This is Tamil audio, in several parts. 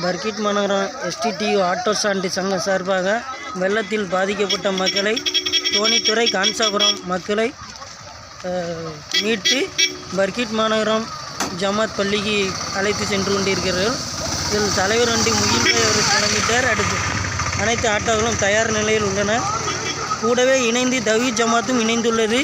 பர்கிட் மாநகரம் எஸ்டிடியு ஆட்டோ ஸ்டாண்டு சங்கம் சார்பாக வெள்ளத்தில் பாதிக்கப்பட்ட மக்களை தோணித்துறை காஞ்சாபுரம் மக்களை மீட்டு பர்கிட் மாநகரம் ஜமாத் பள்ளிக்கு அழைத்து சென்று கொண்டிருக்கிறார்கள். இதில் தலைவர் வண்டி முகில்பாய் அவர்கள் கிளம்பிட்டார். அடுத்து அனைத்து ஆட்டோக்களும் தயார் நிலையில் உள்ளன. கூடவே இணைந்து தவ்ஹீத் ஜமாத்தும் இணைந்துள்ளது.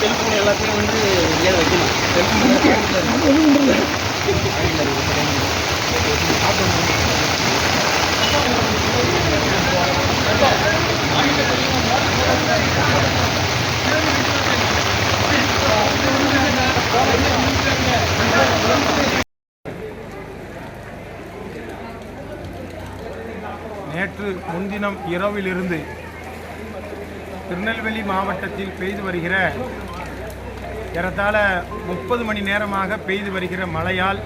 செல்ஃபோன் எல்லாத்தையும் வந்து வெளியே வைக்கணும். நேற்று முன்தினம் இரவிலிருந்து திருநெல்வேலி மாவட்டத்தில் பெய்து வருகிற ஏறத்தாழ 30 மணி நேரமாக பெய்து வருகிற மழையால்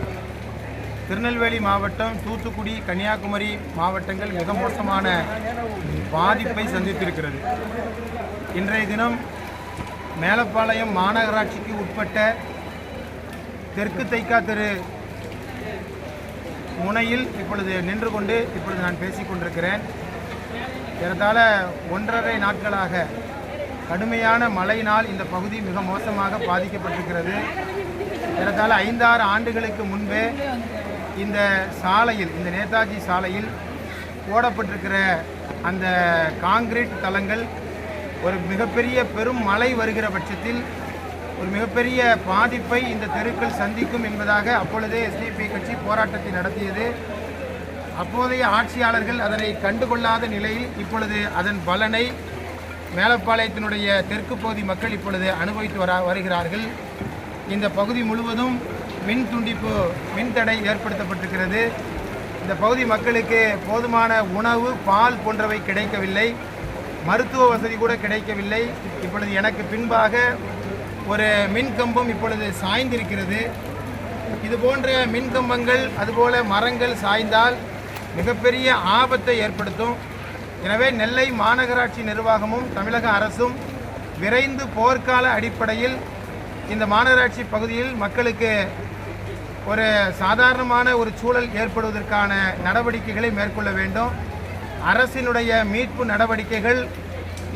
திருநெல்வேலி மாவட்டம், தூத்துக்குடி, கன்னியாகுமரி மாவட்டங்கள் மிக மோசமான பாதிப்பை சந்தித்திருக்கிறது. இன்றைய தினம் மேலப்பாளையம் மாநகராட்சிக்கு உட்பட்ட தெற்கு தைக்கா தெரு முனையில் இப்பொழுது நின்று கொண்டு நான் பேசிக் கொண்டிருக்கிறேன். ஏறத்தாழ 1.5 நாட்களாக கடுமையான மழையினால் இந்த பகுதி மிக மோசமாக பாதிக்கப்பட்டிருக்கிறது. ஏறத்தாழ 5-6 ஆண்டுகளுக்கு முன்பே இந்த சாலையில், இந்த நேதாஜி சாலையில் போடப்பட்டிருக்கிற அந்த காங்கிரீட் தளங்கள் ஒரு மிகப்பெரிய பெரும் மழை வருகிற பட்சத்தில் ஒரு மிகப்பெரிய பாதிப்பை இந்த தெருக்கள் சந்திக்கும் என்பதாக அப்பொழுதே எஸ்டிபி கட்சி போராட்டத்தை நடத்தியது. அப்போதைய ஆட்சியாளர்கள் அதனை கண்டுகொள்ளாத நிலையில் இப்பொழுது அதன் பலனை மேலப்பாளையத்தினுடைய தெற்கு பகுதி மக்கள் இப்பொழுது அனுபவித்து வருகிறார்கள். இந்த பகுதி முழுவதும் மின் துண்டிப்பு, மின்தடை ஏற்படுத்தப்பட்டிருக்கிறது. இந்த பகுதி மக்களுக்கு போதுமான உணவு, பால் போன்றவை கிடைக்கவில்லை. மருத்துவ வசதி கூட கிடைக்கவில்லை. இப்பொழுது எனக்கு பின்பாக ஒரு மின்கம்பம் இப்பொழுது சாய்ந்திருக்கிறது. இது போன்ற மின்கம்பங்கள், அதுபோல மரங்கள் சாய்ந்தால் மிகப்பெரிய ஆபத்தை ஏற்படுத்தும். எனவே நெல்லை மாநகராட்சி நிர்வாகமும் தமிழக அரசும் விரைந்து போர்க்கால அடிப்படையில் இந்த மாநகராட்சி பகுதியில் மக்களுக்கு ஒரு சாதாரணமான ஒரு சூழல் ஏற்படுவதற்கான நடவடிக்கைகளை மேற்கொள்ள வேண்டும். அரசினுடைய மீட்பு நடவடிக்கைகள்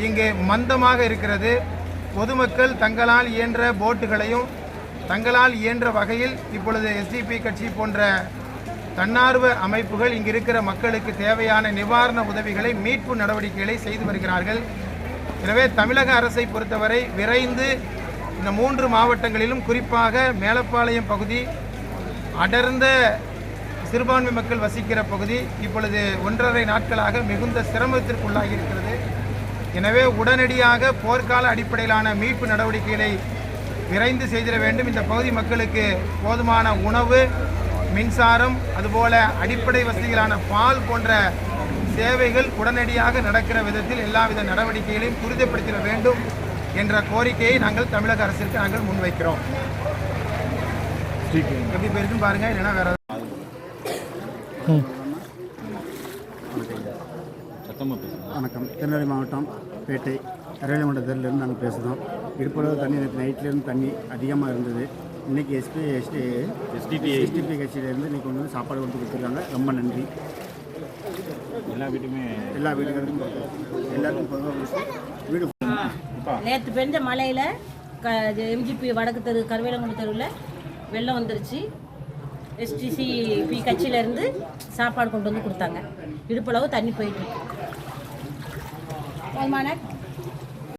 இங்கு மந்தமாக இருக்கிறது. பொதுமக்கள் தங்களால் இயன்ற போட்டுகளையும் தங்களால் இயன்ற வகையில் இப்பொழுது எஸ்டிபி கட்சி போன்ற தன்னார்வ அமைப்புகள் இங்கு இருக்கிற மக்களுக்கு தேவையான நிவாரண உதவிகளை, மீட்பு நடவடிக்கைகளை செய்து வருகிறார்கள். எனவே தமிழக அரசை பொறுத்தவரை விரைந்து இந்த 3 மாவட்டங்களிலும், குறிப்பாக மேலப்பாளையம் பகுதி அடர்ந்த சிறுபான்மை மக்கள் வசிக்கிற பகுதி இப்பொழுது 1.5 நாட்களாக மிகுந்த சிரமத்திற்குள்ளாகி இருக்கிறது. எனவே உடனடியாக போர்க்கால அடிப்படையிலான மீட்பு நடவடிக்கைகளை விரைந்து செய்திட வேண்டும். இந்த பகுதி மக்களுக்கு போதுமான உணவு, மின்சாரம், அதுபோல அடிப்படை வசதிகளான பால் போன்ற சேவைகள் உடனடியாக நடக்கிற விதத்தில் எல்லாவித நடவடிக்கைகளையும் துரிதப்படுத்திட வேண்டும் என்ற கோரிக்கையை நாங்கள் தமிழக அரசிற்கு நாங்கள் முன்வைக்கிறோம். எப்படி போயிருக்குன்னு பாருங்க, இல்லைன்னா வேற வணக்கம். திருநெல்வேலி மாவட்டம் பேட்டை அரியலமண்டலத்திலிருந்து நாங்கள் பேசுகிறோம். இடுப்பளவு தண்ணி நேற்று நைட்லேருந்து தண்ணி அதிகமாக இருந்தது. இன்றைக்கி எஸ்டிபி கட்சியிலேருந்து இன்றைக்கி கொண்டு வந்து சாப்பாடு கொடுத்து கொடுத்துருக்காங்க. ரொம்ப நன்றி. எல்லா வீட்டுக்கும் எல்லாருக்கும் வீடு. நேற்று பெஞ்ச மழையில் எம்ஜிபி வடக்கு தெரு கருவேலங்குடி தெருவில் வெள்ளம் வந்துருச்சு. எஸ்டிசிபி கட்சியிலேருந்து சாப்பாடு கொண்டு வந்து கொடுத்தாங்க. இடுப்பளவு தண்ணி போயிட்டு இருக்கு.